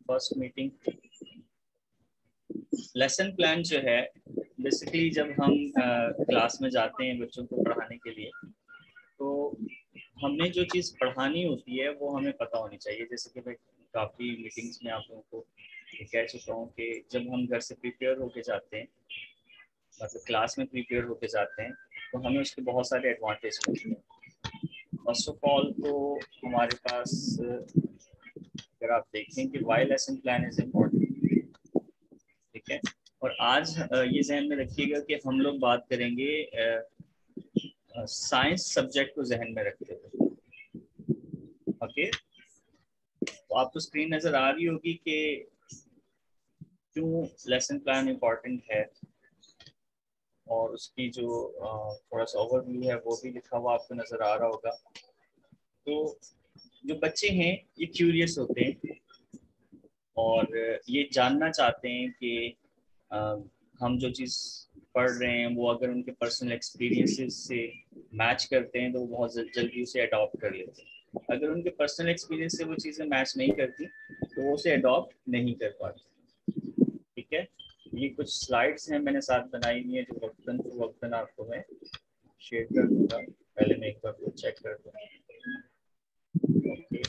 First meeting. Lesson plan जो है basically जब हम क्लास में जाते हैं बच्चों को पढ़ाने के लिए, तो हमें जो चीज़ पढ़ानी होती है वो हमें पता होनी चाहिए। जैसे कि मैं काफ़ी मीटिंग्स में आप लोगों को कह चुका हूँ कि जब हम घर से प्रिपेयर होके जाते हैं, मतलब क्लास में प्रिपेयर होके जाते हैं, तो हमें उसके बहुत सारे एडवांटेज मिलते हैं। फर्स्ट ऑफ ऑल तो हमारे पास अगर आप देखें कि why lesson plan is important, ठीक है। और आज ये जहन में रखिएगा कि हम लोग बात करेंगे साइंस सब्जेक्ट को जहन में रखते हुए। ओके, तो आपको स्क्रीन नज़र आ रही होगी कि क्यों लेसन प्लान इम्पोर्टेंट है, और उसकी जो थोड़ा सा ओवरव्यू है वो भी लिखा हुआ आपको नज़र आ रहा होगा। तो जो बच्चे हैं ये क्यूरियस होते हैं और ये जानना चाहते हैं कि हम जो चीज़ पढ़ रहे हैं वो अगर उनके पर्सनल एक्सपीरियंसेस से मैच करते हैं तो वो बहुत जल्दी उसे अडॉप्ट कर लेते हैं। अगर उनके पर्सनल एक्सपीरियंस से वो चीज़ें मैच नहीं करती तो वो उसे अडॉप्ट नहीं कर पाते। ठीक है, ये कुछ स्लाइड्स हैं मैंने साथ बनाई हुई है जो वक्तन आपको मैं शेयर कर दूँगा। पहले मैं एक बार चेक कर दूँगा। ओके,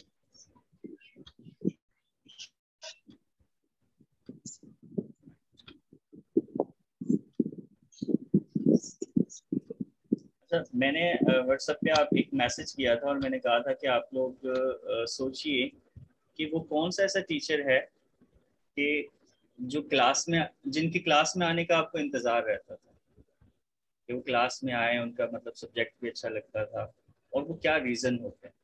अच्छा, मैंने व्हाट्सएप पे आप एक मैसेज किया था और मैंने कहा था कि आप लोग सोचिए कि वो कौन सा ऐसा टीचर है कि जो क्लास में, जिनकी क्लास में आने का आपको इंतज़ार रहता था कि वो क्लास में आए, उनका मतलब सब्जेक्ट भी अच्छा लगता था, और वो क्या रीज़न होते हैं।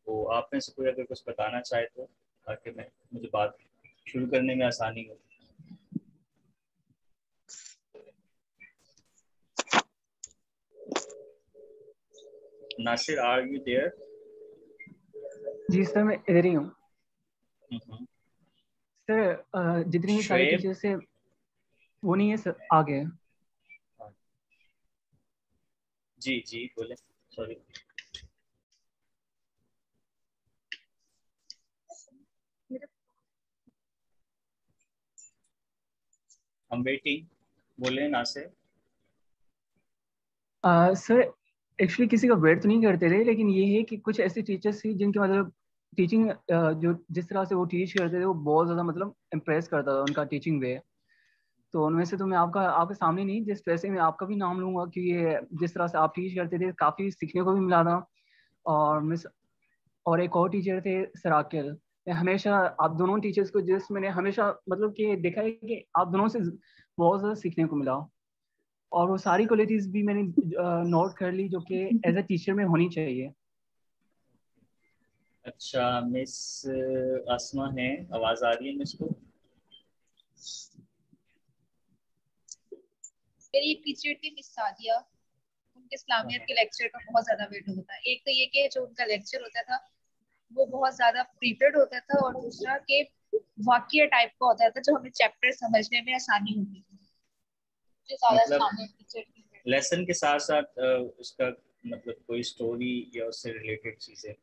तो आप में से कोई अगर कुछ बताना चाहे तो, ताकि मैं मुझे बात शुरू करने में आसानी हो। Nasir, are you there? जी सर, मैं इधर ही हूँ। सर जितने भी सारे शुएब, टीचर्स है वो नहीं है सर, आगे। जी जी बोले, सॉरी। हम वेटिंग, बोले नासिर। सर एक्चुअली किसी का वेट तो नहीं करते थे, लेकिन ये है कि कुछ ऐसे टीचर्स थी जिनके मतलब टीचिंग जो जिस तरह से वो टीच करते थे वो बहुत ज़्यादा मतलब इम्प्रेस करता था उनका टीचिंग वे। तो उनमें से तो मैं आपका आपके सामने नहीं, जिस वैसे मैं आपका भी नाम लूंगा कि ये जिस तरह से आप टीच करते थे काफ़ी सीखने को भी मिला था। और मिस और एक और टीचर थे सराकिल। मैं हमेशा आप दोनों टीचर्स को जिस मैंने हमेशा मतलब कि देखा है कि आप दोनों से बहुत ज़्यादा सीखने को मिला। और वो सारी क्वालिटीज़ भी मैंने नोट कर ली जो कि एज ए टीचर में होनी चाहिए। अच्छा, मिस आसमा है, आवाज़ आ रही है मिस को? मेरी एक टीचर थी मिस सादिया, उनके इस्लामियत के लेक्चर का बहुत ज्यादा वेट होता था। एक तो ये कि जो उनका लेक्चर होता था वो बहुत ज्यादा प्रीपेड होता था, और दूसरा कि वाक्य टाइप का होता था जो हमें चैप्टर समझने में आसानी होती थी। मुझे ज्यादा मतलब इस्लामियत टीचर की लेसन के साथ साथ उसका मतलब कोई स्टोरी या उससे रिलेटेड चीज़ें।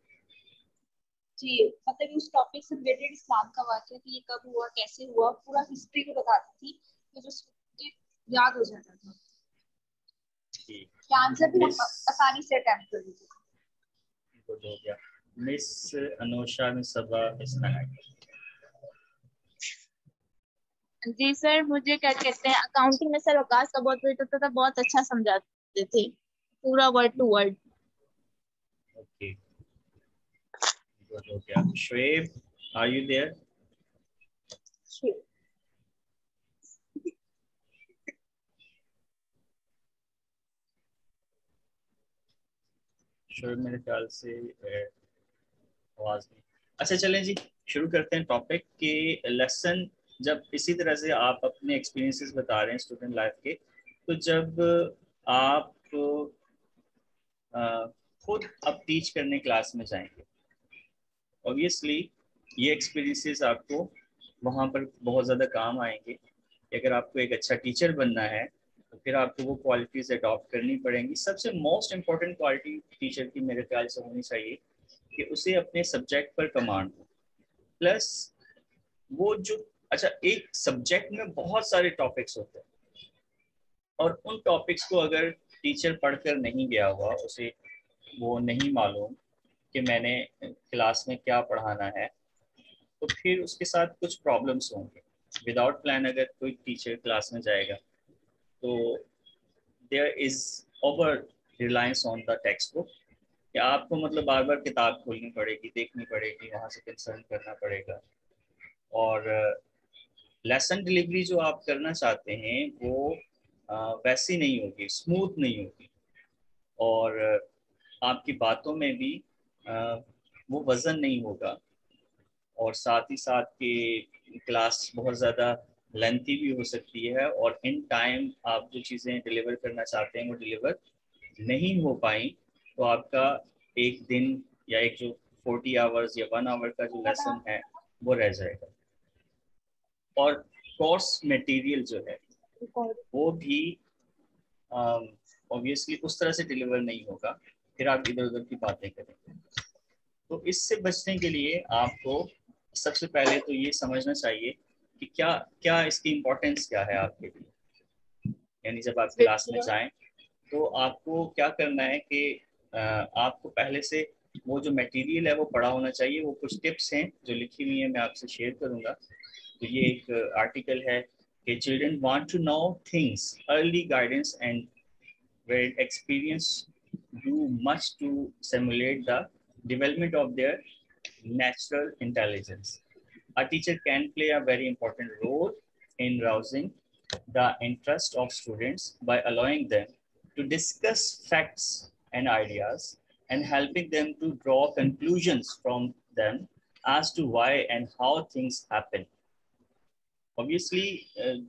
जी, मतलब उस टॉपिक से रिलेटेड इस्लाम का वाक्य कि ये कब हुआ, कैसे हुआ, पूरा हिस्ट्री को बताती थी, तो जो मुझे याद हो जाता था। आंसर भी हम आसानी से अटेम्प्ट कर लेते थे। गुड हो गया। मिस अनोशा में सबा इस्लाम। जी सर, मुझे क्या कहते हैं अकाउंटिंग में सर आकाश का बहुत वेट होता था, बहुत अच्छा समझाते थे पूरा word to word. Okay, good हो गया। Shoaib, are you there? Shoaib मेरे ख्याल से आवाज नहीं। अच्छा चलें जी, शुरू करते हैं टॉपिक के लेसन। जब इसी तरह से आप अपने एक्सपीरियंसेस बता रहे हैं स्टूडेंट लाइफ के, तो जब आप खुद अब टीच करने क्लास में जाएंगे, ऑब्वियसली ये एक्सपीरियंसेस आपको वहाँ पर बहुत ज़्यादा काम आएंगे। अगर आपको एक अच्छा टीचर बनना है तो फिर आपको वो क्वालिटीज़ अडॉप्ट करनी पड़ेंगी। सबसे मोस्ट इम्पॉर्टेंट क्वालिटी टीचर की मेरे ख्याल से होनी चाहिए कि उसे अपने सब्जेक्ट पर कमांड हो, प्लस वो जो अच्छा एक सब्जेक्ट में बहुत सारे टॉपिक्स होते हैं और उन टॉपिक्स को अगर टीचर पढ़कर नहीं गया हुआ, उसे वो नहीं मालूम कि मैंने क्लास में क्या पढ़ाना है, तो फिर उसके साथ कुछ प्रॉब्लम्स होंगे। विदाउट प्लान अगर कोई टीचर क्लास में जाएगा तो there is over reliance on the text book, कि आपको मतलब बार बार किताब खोलनी पड़ेगी, देखनी पड़ेगी, वहाँ से कंसर्न करना पड़ेगा, और लेसन डिलीवरी जो आप करना चाहते हैं वो वैसी नहीं होगी, स्मूथ नहीं होगी, और आपकी बातों में भी वो वज़न नहीं होगा, और साथ ही साथ कि क्लास बहुत ज़्यादा लेंथी भी हो सकती है, और इन टाइम आप जो चीज़ें डिलीवर करना चाहते हैं वो डिलीवर नहीं हो पाई, तो आपका एक दिन या एक जो 40 आवर्स या 1 आवर का जो लेसन है वो रह जाएगा। और कोर्स मटेरियल जो है वो भी ऑब्वियसली उस तरह से डिलीवर नहीं होगा, फिर आप इधर उधर की बातें करेंगे। तो इससे बचने के लिए आपको सबसे पहले तो ये समझना चाहिए कि क्या क्या इसकी इम्पोर्टेंस क्या है आपके लिए। यानी जब आप क्लास में जाएं तो आपको क्या करना है कि आपको पहले से वो जो मटेरियल है वो पढ़ा होना चाहिए। वो कुछ टिप्स हैं जो लिखी हुई हैं, मैं आपसे शेयर करूंगा। तो ये एक आर्टिकल है कि children want to know things, early guidance and where experience do much to simulate the development of their natural intelligence. A teacher can play a very important role in rousing the interest of students by allowing them to discuss facts and ideas and helping them to draw conclusions from them as to why and how things happen. Obviously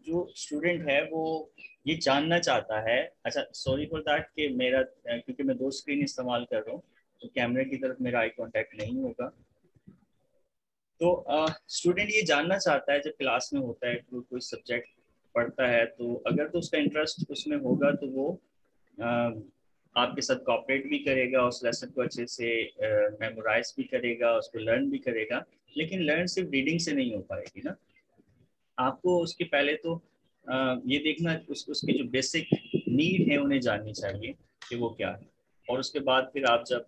जो student है वो ये जानना चाहता है। अच्छा, sorry for that कि मेरा क्योंकि मैं 2 स्क्रीन इस्तेमाल कर रहा हूँ तो कैमरे की तरफ मेरा आई कांटेक्ट नहीं होगा। तो स्टूडेंट ये जानना चाहता है जब क्लास में होता है, तो कोई सब्जेक्ट पढ़ता है, तो अगर तो उसका इंटरेस्ट उसमें होगा तो वो आपके साथ कोऑपरेट भी करेगा, उस लेसन को अच्छे से मेमोराइज भी करेगा, उसको लर्न भी करेगा। लेकिन लर्न सिर्फ रीडिंग से नहीं हो पाएगी ना, आपको उसके पहले तो ये देखना उसके जो बेसिक नीड है उन्हें जाननी चाहिए कि वो क्या है, और उसके बाद फिर आप जब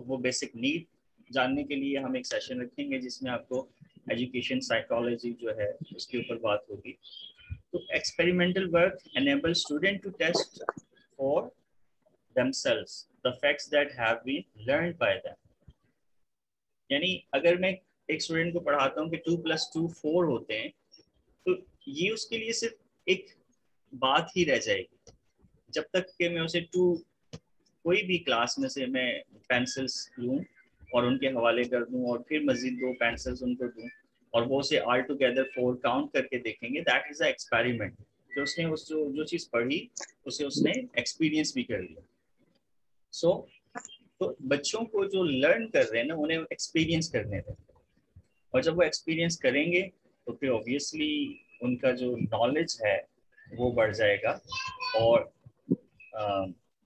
वो बेसिक नीड जानने के लिए हम एक सेशन रखेंगे जिसमें आपको एजुकेशन साइकोलॉजी जो है उसके ऊपर बात होगी। तो experimental work enable student to test for themselves the facts that have been learned by them। यानी अगर मैं एक स्टूडेंट को पढ़ाता हूँ कि 2 + 2 4 होते हैं, तो ये उसके लिए सिर्फ एक बात ही रह जाएगी जब तक कि मैं उसे कोई भी क्लास में से मैं पेंसिल्स लूँ और उनके हवाले कर दूँ और फिर मजीद 2 पेंसिल्स उनको दूँ और वो उसे ऑल टुगेदर 4 काउंट करके देखेंगे। That is a experiment. जो उसने जो चीज़ पढ़ी उसे उसने एक्सपीरियंस भी कर लिया। तो बच्चों को जो लर्न कर रहे हैं ना, उन्हें एक्सपीरियंस करने दें, और जब वो एक्सपीरियंस करेंगे तो फिर ऑब्वियसली उनका जो नॉलेज है वो बढ़ जाएगा। और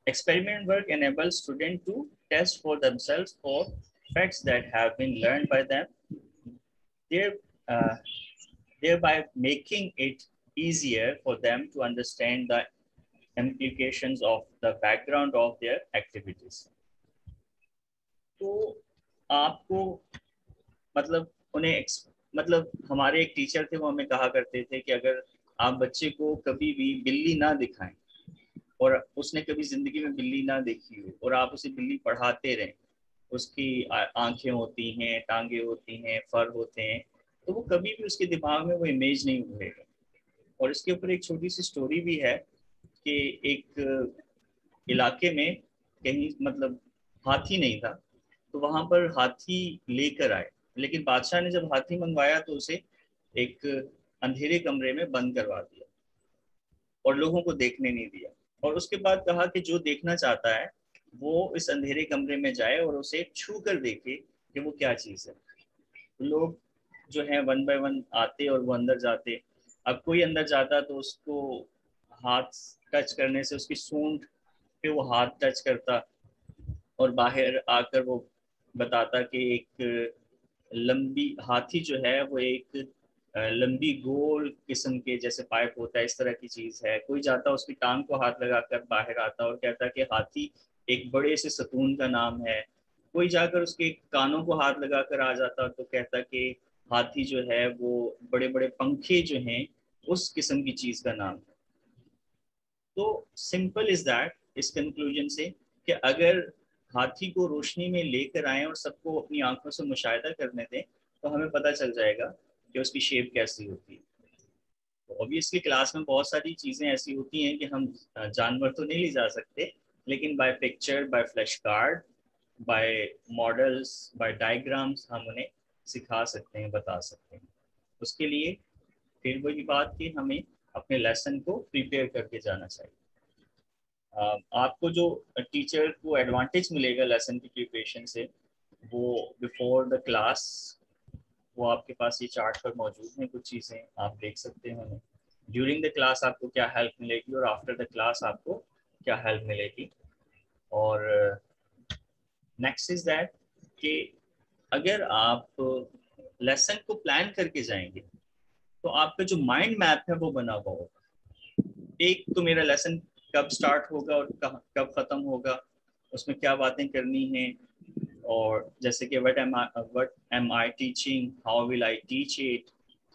experiment work enables students to test for themselves for facts that have been learned by them, uh, thereby making it easier for them to understand the implications of the background of their activities। तो आपको मतलब उन्हें मतलब हमारे एक teacher थे, वो हमें कहा करते थे कि अगर आप बच्चे को कभी भी बिल्ली ना दिखाएं और उसने कभी जिंदगी में बिल्ली ना देखी हो और आप उसे बिल्ली पढ़ाते रहें, उसकी आंखें होती हैं, टांगे होती हैं, फर होते हैं, तो वो कभी भी उसके दिमाग में वो इमेज नहीं उभरेगा। और इसके ऊपर एक छोटी सी स्टोरी भी है कि एक इलाके में कहीं मतलब हाथी नहीं था, तो वहां पर हाथी लेकर आए, लेकिन बादशाह ने जब हाथी मंगवाया तो उसे एक अंधेरे कमरे में बंद करवा दिया और लोगों को देखने नहीं दिया। और उसके बाद कहा कि जो देखना चाहता है वो इस अंधेरे कमरे में जाए और उसे छू कर देखे कि वो क्या चीज़ है। तो लोग जो है 1 बाय 1 आते और वो अंदर जाते। अब कोई अंदर जाता तो उसको हाथ टच करने से उसकी सूंड पे वो हाथ टच करता और बाहर आकर वो बताता कि एक लंबी हाथी जो है वो एक लंबी गोल किस्म के जैसे पाइप होता है, इस तरह की चीज है। कोई जाता उसकी टांग को हाथ लगाकर बाहर आता और कहता कि हाथी एक बड़े से सतून का नाम है। कोई जाकर उसके कानों को हाथ लगाकर आ जाता तो कहता कि हाथी जो है वो बड़े बड़े पंखे जो हैं उस किस्म की चीज का नाम है। तो सिंपल इज दैट, इस कंक्लूजन से कि अगर हाथी को रोशनी में लेकर आए और सबको अपनी आंखों से मुशाहिदा करने दें तो हमें पता चल जाएगा कि उसकी शेप कैसी होती है। तो ऑब्वियसली क्लास में बहुत सारी चीज़ें ऐसी होती हैं कि हम जानवर तो नहीं ले जा सकते, लेकिन by picture, by flash card, by models, by diagrams हम उन्हें सिखा सकते हैं, बता सकते हैं। उसके लिए फिर वही बात कि हमें अपने लेसन को प्रिपेयर करके जाना चाहिए। आपको जो टीचर को एडवांटेज मिलेगा लेसन की प्रिपरेशन से, वो बिफोर द क्लास वो आपके पास ये चार्ट पर मौजूद हैं, कुछ चीज़ें आप देख सकते हैं। ड्यूरिंग द क्लास आपको क्या हेल्प मिलेगी और आफ्टर द क्लास आपको क्या हेल्प मिलेगी। और नेक्स्ट इज दैट कि अगर आप लेसन को प्लान करके जाएंगे तो आपका जो माइंड मैप है वो बना हुआ होगा। एक तो मेरा लेसन कब स्टार्ट होगा और कब ख़त्म होगा, उसमें क्या बातें करनी हैं, और जैसे कि what am I teaching, how will I teach it,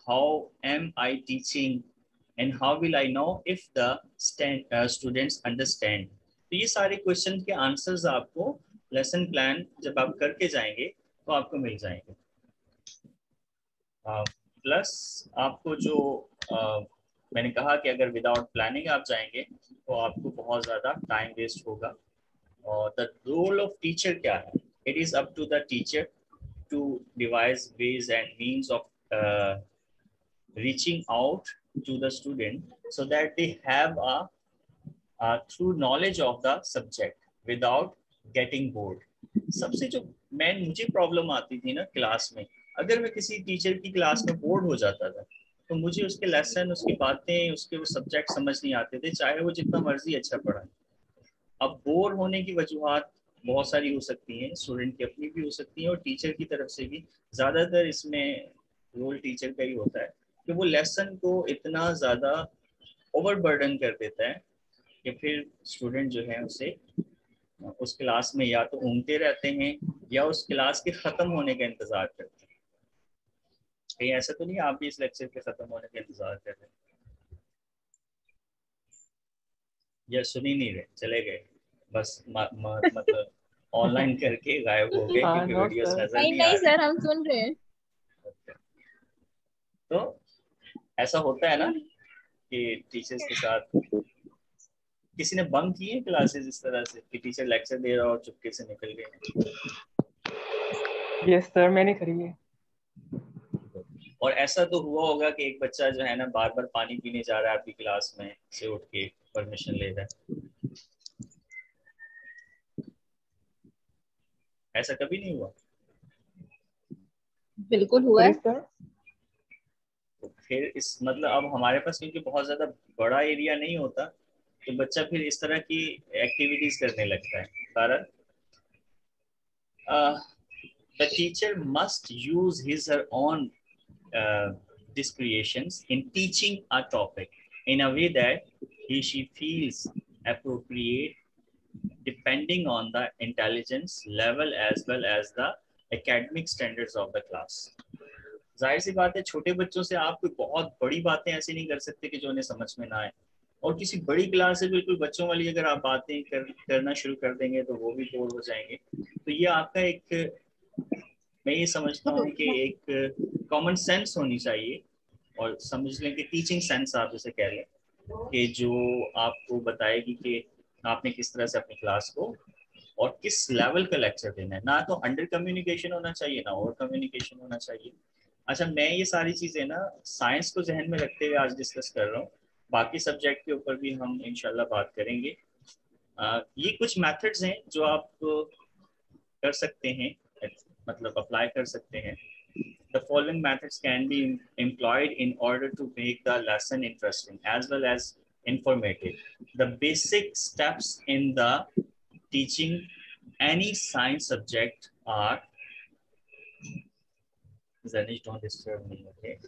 how am I teaching, and how will I know if the students understand। तो ये सारे क्वेश्चन के आंसर्स आपको लेसन प्लान जब आप करके जाएंगे तो आपको मिल जाएंगे। प्लस आपको जो मैंने कहा कि अगर विदाउट प्लानिंग आप जाएंगे तो आपको बहुत ज़्यादा टाइम वेस्ट होगा। और द रोल ऑफ टीचर क्या है? It is up to the teacher to devise ways and means of reaching out to the student so that they have a true knowledge of the subject without getting bored। सबसे जो मुझे problem आती थी ना class में, अगर मैं किसी टीचर की क्लास में बोर्ड हो जाता था तो मुझे उसके लेसन, उसकी बातें, उसके वो सब्जेक्ट समझ नहीं आते थे, चाहे वो जितना मर्जी अच्छा पढ़ाए। अब बोर होने की वजूहात बहुत सारी हो सकती हैं, स्टूडेंट की अपनी भी हो सकती हैं और टीचर की तरफ से भी। ज़्यादातर इसमें रोल टीचर का ही होता है कि वो लेसन को इतना ज़्यादा ओवरबर्डन कर देता है कि फिर स्टूडेंट जो है उसे उस क्लास में या तो ऊँगते रहते हैं या उस क्लास के ख़त्म होने का इंतज़ार करते हैं। कहीं ऐसा तो नहीं आप भी इस लेक्चर के ख़त्म होने का इंतज़ार कर रहे हैं? या सुन ही नहीं रहे, चले गए बस, मतलब ऑनलाइन करके गायब हो गए क्योंकि वीडियोस नजर नहीं आ रही। नहीं सर, हम सुन रहे हैं। तो ऐसा होता है ना कि टीचर्स के साथ किसी ने बंक किए क्लासेस इस तरह से कि टीचर लेक्चर दे रहा और चुपके से निकल गए? यस सर, मैंने करी है। और ऐसा तो हुआ होगा कि एक बच्चा जो है ना बार बार पानी पीने जा रहा है आपकी क्लास में से उठ के परमिशन ले रहा है, ऐसा कभी नहीं हुआ? बिल्कुल हुआ है। तो फिर इस मतलब अब हमारे पास क्योंकि बहुत ज्यादा बड़ा एरिया नहीं होता तो बच्चा फिर इस तरह की एक्टिविटीज करने लगता है। कारण the teacher must use his or her own discretions in teaching a topic in a way that she feels appropriate depending on the intelligence level as well as the academic standards of the class। जाहिर सी बात है छोटे बच्चों से आप कोई बहुत बड़ी बातें ऐसी नहीं कर सकते कि जो उन्हें समझ में ना आए, और किसी बड़ी क्लास से बिल्कुल बच्चों वाली अगर आप बातें करना शुरू कर देंगे तो वो भी बोर हो जाएंगे। तो ये आपका एक, मैं ये समझता हूँ कि एक कॉमन सेंस होनी चाहिए, और समझ लें कि टीचिंग सेंस आप जैसे कह लें कि जो आपको बताएगी कि आपने किस तरह से अपनी क्लास को और किस लेवल का लेक्चर देना है। ना तो अंडर कम्युनिकेशन होना चाहिए ना ओवर कम्युनिकेशन होना चाहिए। अच्छा, मैं ये सारी चीज़ें ना साइंस को जहन में रखते हुए आज डिस्कस कर रहा हूँ, बाकी सब्जेक्ट के ऊपर भी हम इंशाल्लाह बात करेंगे। ये कुछ मेथड्स हैं जो आप कर सकते हैं, मतलब अप्लाई कर सकते हैं। The following methods can be employed in order to make the lesson interesting as well as informative. The basic steps in the teaching any science subject are: Zanish, don't disturb me, okay?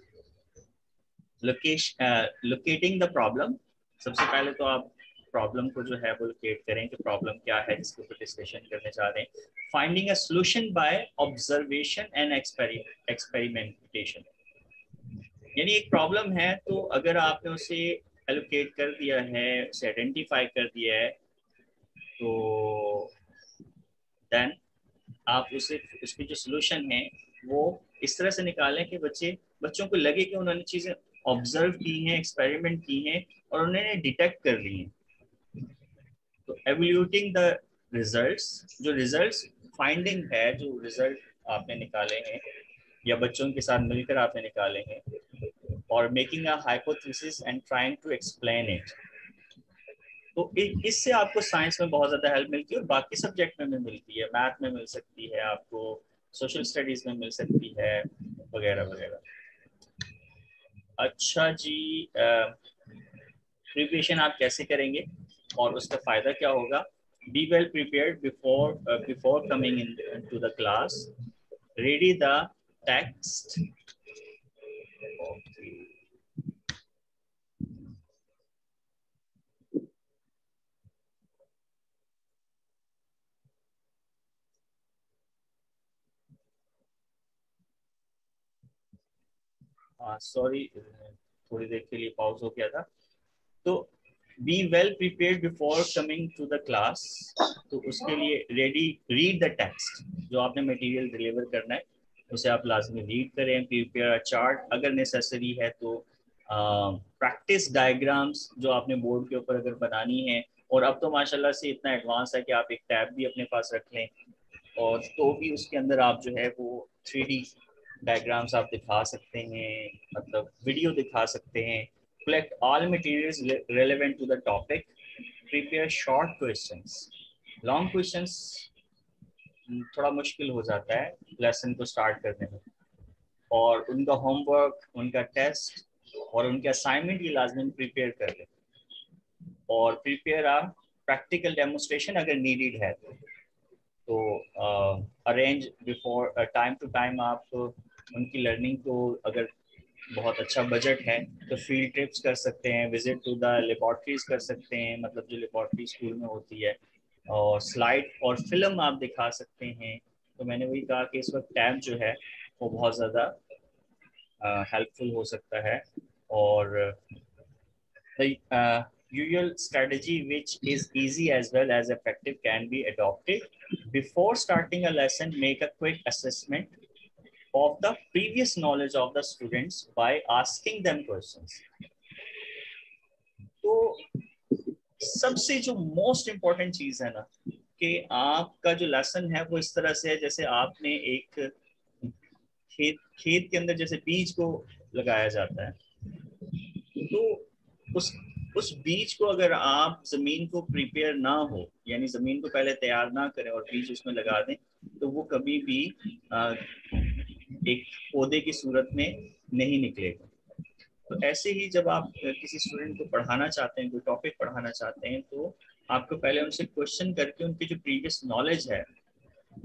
Locating the problem. सबसे पहले तो आप problem को जो है वो locate करें कि प्रॉब्लम क्या है जिसके ऊपर डिस्कशन करने जा रहे हैं. Finding a solution by observation and experimentation. यानी एक प्रॉब्लम है तो अगर आपने उसे एलोकेट कर दिया है, उसे आइडेंटिफाई कर दिया है, तो देन आप उसकी जो सॉल्यूशन है वो इस तरह से निकालें कि बच्चों को लगे कि उन्होंने चीजें ऑब्जर्व की हैं, एक्सपेरिमेंट की हैं और उन्होंने डिटेक्ट कर ली हैं. तो एवल्यूटिंग द रिजल्ट्स, जो रिजल्ट्स फाइंडिंग है, जो रिजल्ट आपने निकाले हैं या बच्चों के साथ मिलकर आपने निकाले हैं, और making a hypothesis and trying to explain it. तो इससे आपको साइंस में बहुत ज़्यादा हेल्प मिलती है और बाकी सब्जेक्ट में भी मिलती है. मैथ में मिल सकती है आपको, सोशल स्टडीज़ में मिल सकती है, वगैरह वगैरह. अच्छा जी, प्रिपरेशन आप कैसे करेंगे और उसका फ़ायदा क्या होगा? Be well prepared before coming in to the class. Ready the text. Sorry, थोड़ी देर के लिए पॉज हो गया था. तो be well prepared before coming to the class. तो उसके लिए रीड द टेक्स्ट. जो आपने मटेरियल डिलीवर करना है उसे आप लाजमी रीड करें. प्रिपेयर अ चार्ट, अगर नेसेसरी है तो प्रैक्टिस डायग्राम्स जो आपने बोर्ड के ऊपर अगर बनानी है. और अब तो माशाल्लाह से इतना एडवांस है कि आप एक टैब भी अपने पास रख लें और तो भी उसके अंदर आप जो है वो 3D डायग्राम्स आप दिखा सकते हैं, मतलब वीडियो दिखा सकते हैं. collect all materials relevant to the topic. Prepare short questions. Long questions थोड़ा मुश्किल हो जाता है लेसन को स्टार्ट करने में. और उनका होमवर्क, उनका टेस्ट और उनके असाइनमेंट ये लाजमी प्रिपेयर कर लें. और प्रिपेयर आ प्रैक्टिकल डेमोस्ट्रेशन अगर नीडेड है तो arrange before time to time आप उनकी लर्निंग को, अगर बहुत अच्छा बजट है तो फील्ड ट्रिप्स कर सकते हैं, विजिट टू द लेबॉर्ट्रीज कर सकते हैं, मतलब जो लेबॉर्ट्री स्कूल में होती है, और स्लाइड और फिल्म आप दिखा सकते हैं. तो मैंने वही कहा कि इस वक्त टैब जो है वो बहुत ज़्यादा हेल्पफुल हो सकता है. और the usual strategy which is easy as well as effective can be adopted. Before starting a lesson, make a quick assessment of the previous knowledge of the students by asking them questions. तो सबसे जो most important चीज है ना कि आपका जो lesson है वो इस तरह से है जैसे आपने एक खेत के अंदर जैसे बीज को लगाया जाता है. तो उस बीज को अगर आप जमीन को प्रिपेयर ना हो, यानी जमीन को पहले तैयार ना करें और बीज उसमें लगा दें, तो वो कभी भी एक पौधे की सूरत में नहीं निकलेगा. तो ऐसे ही जब आप किसी स्टूडेंट को पढ़ाना चाहते हैं, कोई टॉपिक पढ़ाना चाहते हैं, तो आपको पहले उनसे क्वेश्चन करके उनकी जो प्रीवियस नॉलेज है,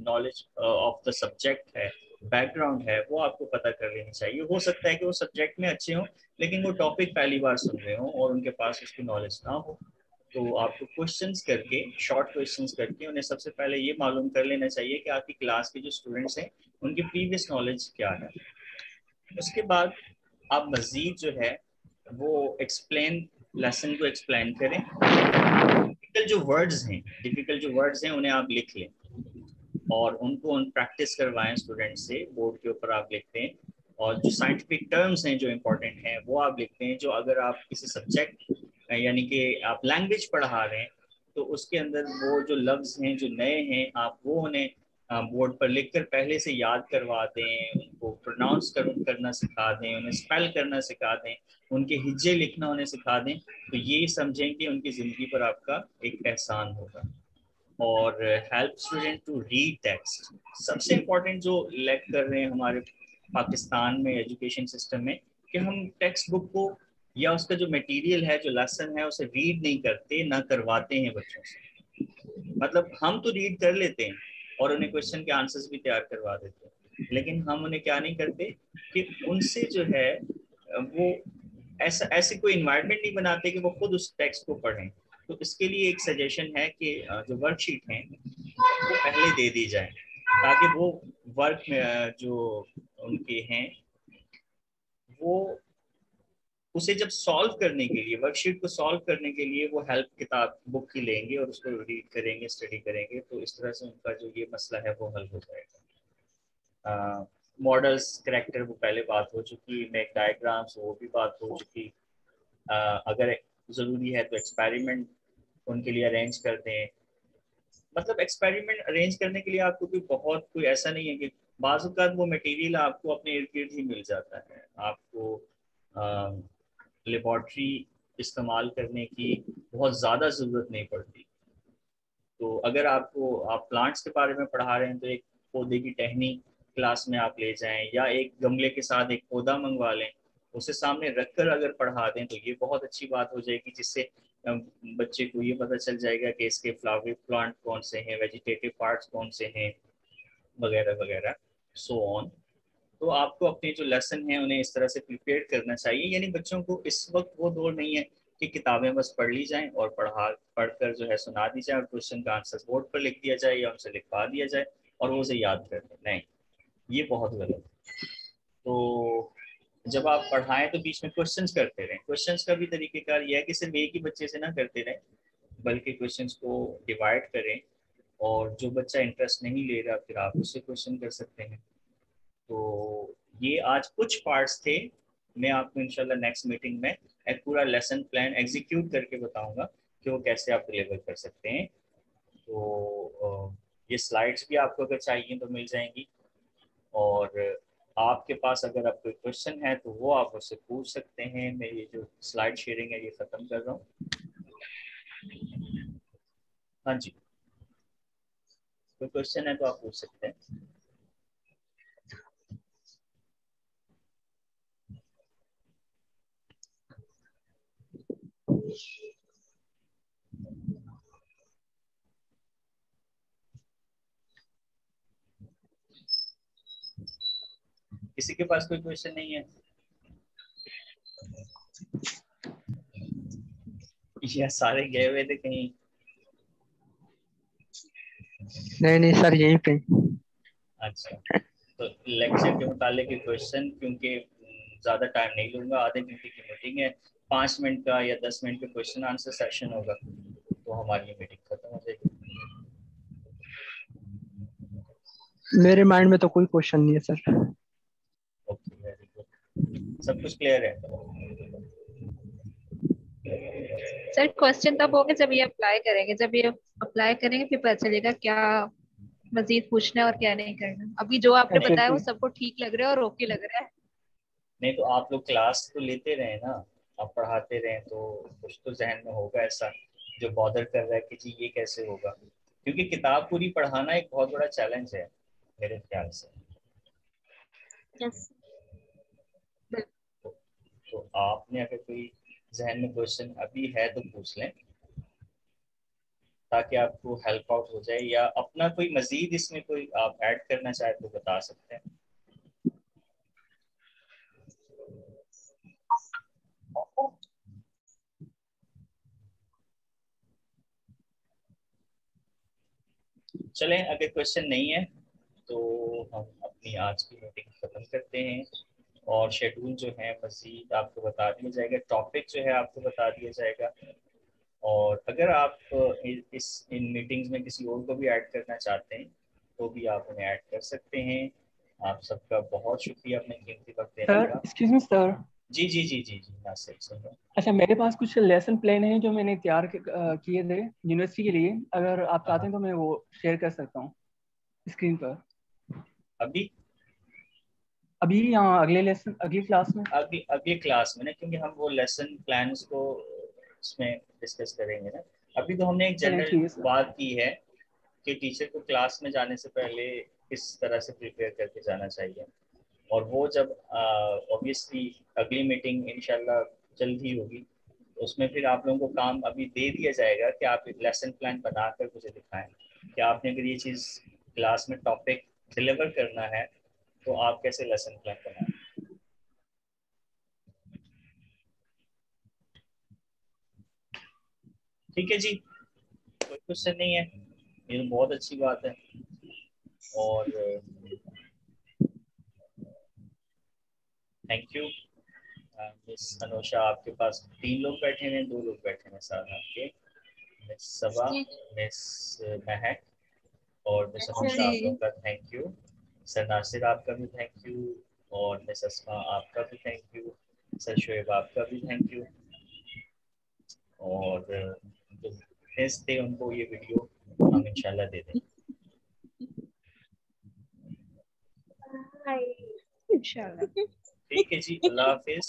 नॉलेज ऑफ द सब्जेक्ट है, बैकग्राउंड है, वो आपको पता कर लेनी चाहिए. हो सकता है कि वो सब्जेक्ट में अच्छे हों लेकिन वो टॉपिक पहली बार सुन रहे हों और उनके पास उसकी नॉलेज ना हो. तो आपको क्वेश्चंस करके, शॉर्ट क्वेश्चंस करके उन्हें सबसे पहले ये मालूम कर लेना चाहिए कि आपकी क्लास के जो स्टूडेंट्स हैं उनकी प्रीवियस नॉलेज क्या है. उसके बाद आप मजीद जो है वो लेसन को एक्सप्लेन करें. डिफिकल्ट जो वर्ड्स हैं उन्हें आप लिख लें और उनको प्रैक्टिस करवाएं स्टूडेंट से. बोर्ड के ऊपर आप लिखते हैं और जो साइंटिफिक टर्म्स हैं जो इम्पोर्टेंट हैं वो आप लिखते हैं. जो अगर आप किसी सब्जेक्ट यानी कि आप लैंग्वेज पढ़ा रहे हैं तो उसके अंदर वो जो लफ्ज़ हैं जो नए हैं आप वो उन्हें बोर्ड पर लिखकर पहले से याद करवा दें, उनको प्रोनाउंस करना सिखा दें, उन्हें स्पेल करना सिखा दें, उनके हिज्जे लिखना उन्हें सिखा दें. तो ये समझें कि उनकी ज़िंदगी पर आपका एक एहसान होगा. और help student to read text. सबसे इम्पोर्टेंट जो लैक कर रहे हैं हमारे पाकिस्तान में एजुकेशन सिस्टम में कि हम टेक्स्ट बुक को या उसका जो मटेरियल है, जो लेसन है, उसे रीड नहीं करते, ना करवाते हैं बच्चों से. मतलब हम तो रीड कर लेते हैं और उन्हें क्वेश्चन के आंसर्स भी तैयार करवा देते हैं लेकिन हम उन्हें क्या नहीं करते कि उनसे जो है वो ऐसे कोई इन्वायरमेंट नहीं बनाते कि वो खुद उस टेक्स्ट को पढ़ें। तो इसके लिए एक सजेशन है कि जो वर्कशीट हैं वो पहले दे दी जाए, ताकि वो वर्क में जो उनके हैं वो उसे जब सॉल्व करने के लिए, वर्कशीट को सॉल्व करने के लिए वो हेल्प किताब बुक की लेंगे और उसको रीड करेंगे, स्टडी करेंगे, तो इस तरह से उनका जो ये मसला है वो हल हो जाएगा। मॉडल्स करेक्टर वो पहले बात हो चुकी, नेक डायग्राम्स वो भी बात हो चुकी। अगर ज़रूरी है तो एक्सपेरिमेंट उनके लिए अरेंज कर दें। मतलब एक्सपेरिमेंट अरेंज करने के लिए आपको कोई ऐसा नहीं है कि बाज़-औक़ात वो मटेरियल आपको अपने इर्द गिर्द ही मिल जाता है। आपको लेबॉर्ट्री इस्तेमाल करने की बहुत ज़्यादा ज़रूरत नहीं पड़ती। तो अगर आप प्लांट्स के बारे में पढ़ा रहे हैं तो एक पौधे की टहनी क्लास में आप ले जाएं, या एक गमले के साथ एक पौधा मंगवा लें, उसे सामने रखकर अगर पढ़ा दें तो ये बहुत अच्छी बात हो जाएगी, जिससे बच्चे को ये पता चल जाएगा कि इसके फ्लावरिंग प्लांट कौन से हैं, वेजिटेटिव पार्ट्स कौन से हैं, वगैरह वगैरह, सो ऑन। तो आपको अपने जो लेसन हैं उन्हें इस तरह से प्रिपेयर करना चाहिए। यानी बच्चों को इस वक्त वो दौर नहीं है कि किताबें बस पढ़ ली जाएं और पढ़कर जो है सुना दी जाए और क्वेश्चन का आंसर बोर्ड पर लिख दिया जाए या उनसे लिखवा दिया जाए और वो उसे याद कर लें। नहीं, ये बहुत गलत है। तो जब आप पढ़ाएं तो बीच में क्वेश्चंस करते रहें। क्वेश्चंस का भी तरीकेकार यह है कि सिर्फ एक ही बच्चे से ना करते रहें, बल्कि क्वेश्चंस को डिवाइड करें, और जो बच्चा इंटरेस्ट नहीं ले रहा फिर आप उससे क्वेश्चन कर सकते हैं। तो ये आज कुछ पार्ट्स थे। मैं आपको इंशाल्लाह नेक्स्ट मीटिंग में एक पूरा लेसन प्लान एग्जीक्यूट करके बताऊंगा कि वो कैसे आप डिलीवर कर सकते हैं। तो ये स्लाइड्स भी आपको अगर चाहिए तो मिल जाएंगी, और आपके पास अगर आप कोई क्वेश्चन है तो वो आप उससे पूछ सकते हैं। मैं ये जो स्लाइड शेयरिंग है ये ख़त्म कर रहा हूँ। हाँ जी, कोई क्वेश्चन है तो आप पूछ सकते हैं। किसी के पास कोई क्वेश्चन नहीं है? या सारे गए हुए थे कहीं? नहीं सर, यहीं पे। अच्छा, तो लेक्चर के मुतालिक क्वेश्चन, क्योंकि ज़्यादा टाइम नहीं लूँगा, आधे घंटे की मीटिंग है, 5 मिनट का या 10 मिनट का क्वेश्चन आंसर सेशन होगा, तो हमारी ये मीटिंग खत्म हो जाएगी। मेरे माइंड में तो कोई क्वेश्चन नहीं है सर। Okay, very good. सब कुछ क्लियर है? सर क्वेश्चन तब होंगे जब ये अप्लाई करेंगे, जब ये अप्लाई करेंगे फिर पता चलेगा क्या मजीद पूछना है और क्या नहीं करना। अभी जो आपने बताया वो सबको ठीक लग रहा है और ओके लग रहा है। नहीं तो आप लोग क्लास तो लेते रहे ना, आप पढ़ाते रहे, तो कुछ तो जहन में होगा ऐसा जो बॉदर कर रहा है कि जी ये कैसे होगा, क्योंकि किताब पूरी पढ़ाना एक बहुत बड़ा चैलेंज है मेरे ख्याल से। यस। तो आपने अगर कोई जहन में क्वेश्चन अभी है तो पूछ लें, ताकि आपको हेल्प आउट हो जाए, या अपना कोई मजीद इसमें कोई आप ऐड करना चाहे तो बता सकते हैं। चलें, अगर क्वेश्चन नहीं है तो हम अपनी आज की मीटिंग खत्म करते हैं, और शेड्यूल जो है मजीद आपको बता दिया जाएगा, टॉपिक जो है आपको बता दिया जाएगा, और अगर आप इन मीटिंग्स में किसी और को भी ऐड करना चाहते हैं तो भी आप उन्हें ऐड कर सकते हैं। आप सबका बहुत शुक्रिया अपने कीमती वक्त देने का। Excuse me sir. जी जी जी जी जी, नासिर सुन रहा हूँ। अच्छा, मेरे पास कुछ लेसन प्लान है जो मैंने तैयार किए थे यूनिवर्सिटी के लिए। अगर आप चाहते हैं तो मैं वो शेयर कर सकता हूँ स्क्रीन पर अभी अभी, या अगली क्लास में। अगली क्लास में ना, क्योंकि हम वो लेसन प्लान्स को इसमें डिस्कस करेंगे ना। अभी तो हमने एक चलिए जनरल ठीक है सर। बात की है कि टीचर को क्लास में जाने से पहले किस तरह से प्रिपेयर करके जाना चाहिए, और वो जब ऑब्वियसली अगली मीटिंग इंशाल्लाह जल्द ही होगी, तो उसमें फिर आप लोगों को काम अभी दे दिया जाएगा कि आप एक लेसन प्लान बनाकर मुझे दिखाएं कि आपने अगर ये चीज़ क्लास में टॉपिक डिलीवर करना है तो आप कैसे लेसन प्लान बनाएं? ठीक है जी, कोई क्वेश्चन नहीं है, ये तो बहुत अच्छी बात है। और थैंक यू मिस अनुषा, आपके पास 3 लोग बैठे हैं, 2 लोग बैठे हैं साथ आपके, मिस सबा, मिस महक और मिस अनुषा, आप लोगों का थैंक यू। सर नासिर आपका भी थैंक यू, और मिस अस्मा आपका भी थैंक यू, सर शोएब आपका भी थैंक यू। और जो मिस थे उनको ये वीडियो हम इंशाल्लाह दे देंगे। इंशाल्लाह। ठीक है जी, अल्लाह हाफिज।